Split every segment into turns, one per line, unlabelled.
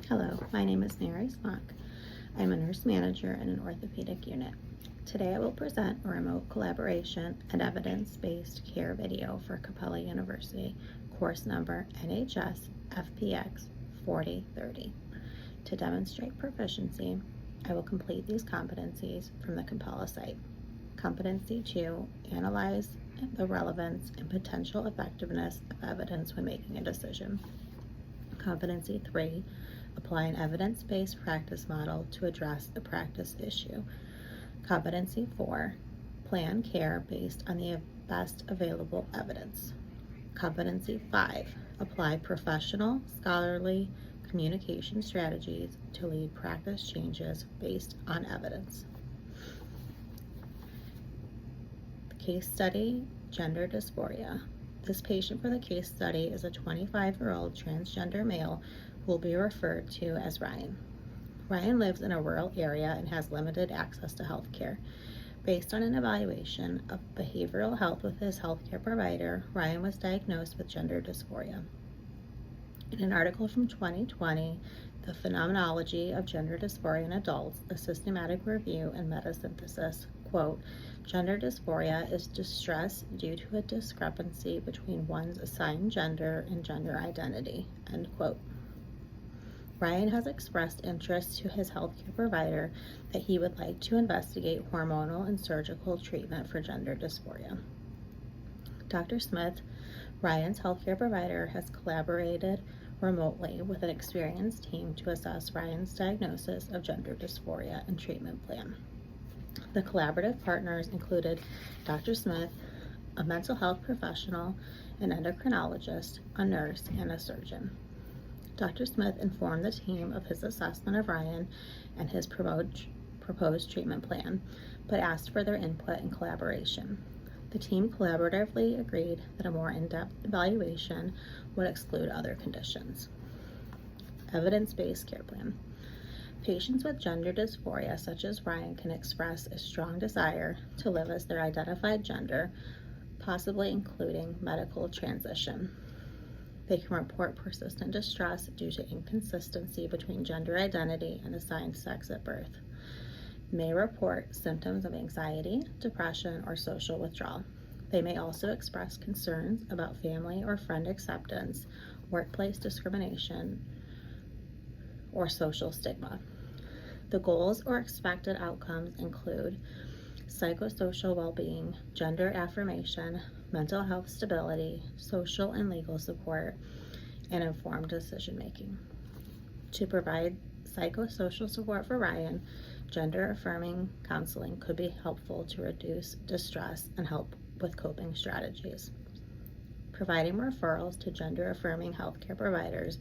Hello, my name is Mary Smock. I'm a nurse manager in an orthopedic unit. Today I will present a remote collaboration and evidence-based care video for Capella University, course number NHS FPX 4030. To demonstrate proficiency, I will complete these competencies from the Capella site. Competency 2, analyze the relevance and potential effectiveness of evidence when making a decision. Competency 3, apply an evidence-based practice model to address a practice issue. Competency 4, plan care based on the best available evidence. Competency 5, apply professional, scholarly communication strategies to lead practice changes based on evidence. The case study, gender dysphoria. This patient for the case study is a 25-year-old transgender male who will be referred to as Ryan. Ryan lives in a rural area and has limited access to health care. Based on an evaluation of behavioral health with his healthcare provider, Ryan was diagnosed with gender dysphoria. In an article from 2020, The Phenomenology of Gender Dysphoria in Adults, a Systematic Review and Metasynthesis, quote, gender dysphoria is distress due to a discrepancy between one's assigned gender and gender identity, end quote. Ryan has expressed interest to his healthcare provider that he would like to investigate hormonal and surgical treatment for gender dysphoria. Dr. Smith, Ryan's healthcare provider, has collaborated remotely with an experienced team to assess Ryan's diagnosis of gender dysphoria and treatment plan. The collaborative partners included Dr. Smith, a mental health professional, an endocrinologist, a nurse, and a surgeon. Dr. Smith informed the team of his assessment of Ryan and his proposed treatment plan, but asked for their input and collaboration. The team collaboratively agreed that a more in-depth evaluation would exclude other conditions. Evidence-based care plan. Patients with gender dysphoria, such as Ryan, can express a strong desire to live as their identified gender, possibly including medical transition. They can report persistent distress due to inconsistency between gender identity and assigned sex at birth. May report symptoms of anxiety, depression, or social withdrawal. They may also express concerns about family or friend acceptance, workplace discrimination, or social stigma. The goals or expected outcomes include psychosocial well-being, gender affirmation, mental health stability, social and legal support, and informed decision-making. To provide psychosocial support for Ryan, gender-affirming counseling could be helpful to reduce distress and help with coping strategies. Providing referrals to gender-affirming healthcare providers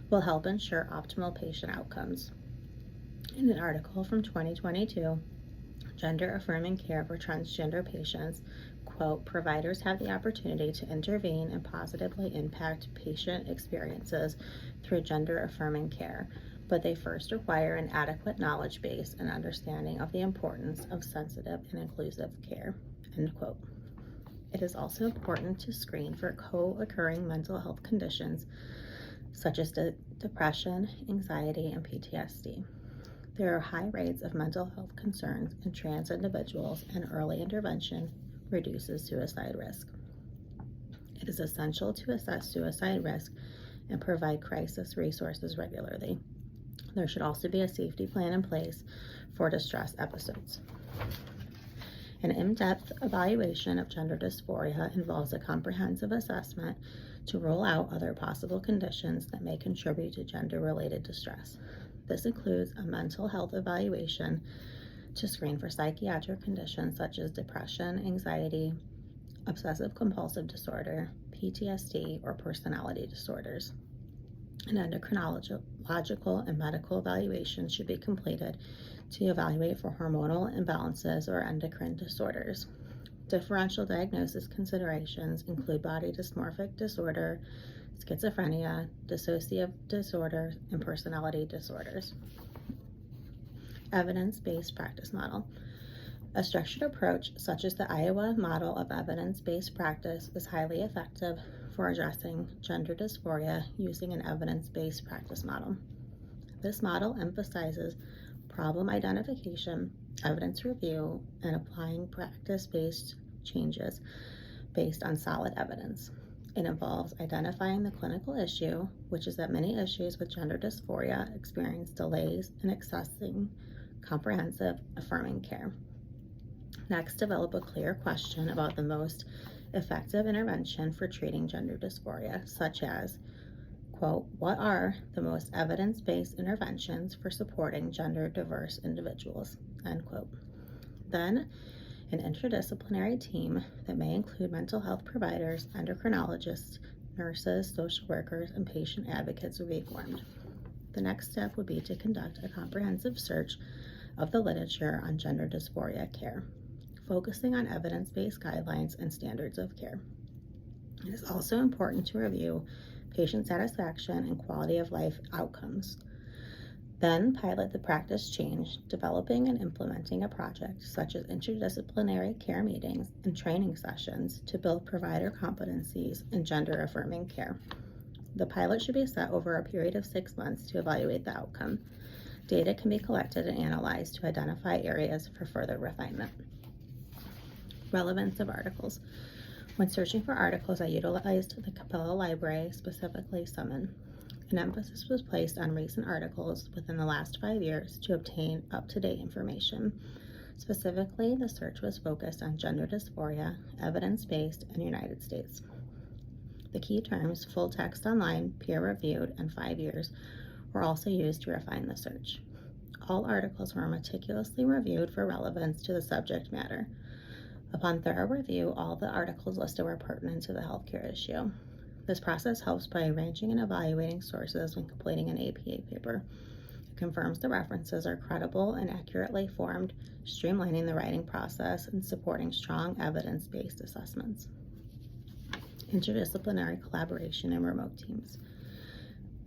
will help ensure optimal patient outcomes. In an article from 2022, Gender Affirming Care for Transgender Patients, quote, providers have the opportunity to intervene and positively impact patient experiences through gender affirming care, but they first require an adequate knowledge base and understanding of the importance of sensitive and inclusive care, end quote. It is also important to screen for co-occurring mental health conditions such as depression, anxiety, and PTSD. There are high rates of mental health concerns in trans individuals, and early intervention reduces suicide risk. It is essential to assess suicide risk and provide crisis resources regularly. There should also be a safety plan in place for distress episodes. An in-depth evaluation of gender dysphoria involves a comprehensive assessment to rule out other possible conditions that may contribute to gender-related distress. This includes a mental health evaluation to screen for psychiatric conditions such as depression, anxiety, obsessive compulsive disorder, PTSD, or personality disorders. An endocrinological and medical evaluation should be completed to evaluate for hormonal imbalances or endocrine disorders. Differential diagnosis considerations include body dysmorphic disorder, schizophrenia, dissociative disorder, and personality disorders. Evidence-based practice model. A structured approach, such as the Iowa model of evidence-based practice, is highly effective for addressing gender dysphoria using an evidence-based practice model. This model emphasizes problem identification, evidence review, and applying practice-based changes based on solid evidence. It involves identifying the clinical issue, which is that many issues with gender dysphoria experience delays in accessing comprehensive, affirming care. Next, develop a clear question about the most effective intervention for treating gender dysphoria, such as, quote, what are the most evidence-based interventions for supporting gender diverse individuals, end quote. Then, an interdisciplinary team that may include mental health providers, endocrinologists, nurses, social workers, and patient advocates will be formed. The next step would be to conduct a comprehensive search of the literature on gender dysphoria care, focusing on evidence-based guidelines and standards of care. It is also important to review patient satisfaction and quality of life outcomes. Then pilot the practice change, developing and implementing a project such as interdisciplinary care meetings and training sessions to build provider competencies in gender-affirming care. The pilot should be set over a period of 6 months to evaluate the outcome. Data can be collected and analyzed to identify areas for further refinement. Relevance of articles. When searching for articles, I utilized the Capella Library, specifically Summon. An emphasis was placed on recent articles within the last 5 years to obtain up-to-date information. Specifically, the search was focused on gender dysphoria, evidence-based, and United States. The key terms, full text online, peer-reviewed, and 5 years, were also used to refine the search. All articles were meticulously reviewed for relevance to the subject matter. Upon thorough review, all the articles listed were pertinent to the healthcare issue. This process helps by arranging and evaluating sources when completing an APA paper. It confirms the references are credible and accurately formed, streamlining the writing process and supporting strong evidence-based assessments. Interdisciplinary collaboration and remote teams.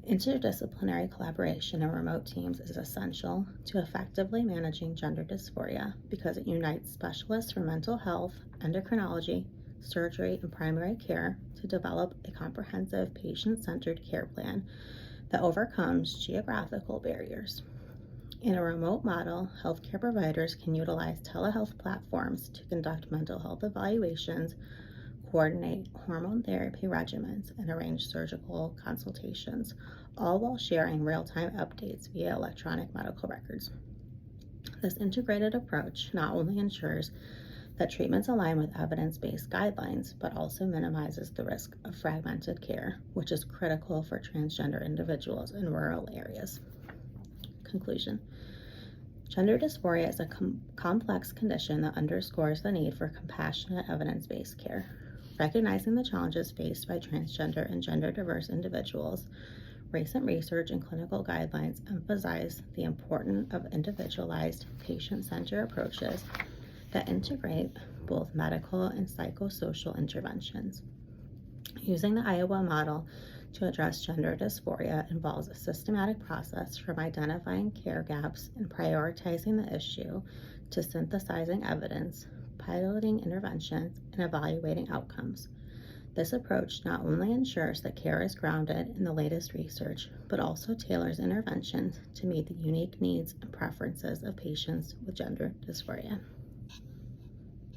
Interdisciplinary collaboration in remote teams is essential to effectively managing gender dysphoria because it unites specialists from mental health, endocrinology, surgery, and primary care to develop a comprehensive patient-centered care plan that overcomes geographical barriers. In a remote model, healthcare providers can utilize telehealth platforms to conduct mental health evaluations, coordinate hormone therapy regimens, and arrange surgical consultations, all while sharing real-time updates via electronic medical records. This integrated approach not only ensures that treatments align with evidence-based guidelines, but also minimizes the risk of fragmented care, which is critical for transgender individuals in rural areas. Conclusion. Gender dysphoria is a complex condition that underscores the need for compassionate evidence-based care. Recognizing the challenges faced by transgender and gender-diverse individuals, recent research and clinical guidelines emphasize the importance of individualized, patient-centered approaches that integrate both medical and psychosocial interventions. Using the Iowa model to address gender dysphoria involves a systematic process from identifying care gaps and prioritizing the issue to synthesizing evidence, piloting interventions, and evaluating outcomes. This approach not only ensures that care is grounded in the latest research, but also tailors interventions to meet the unique needs and preferences of patients with gender dysphoria.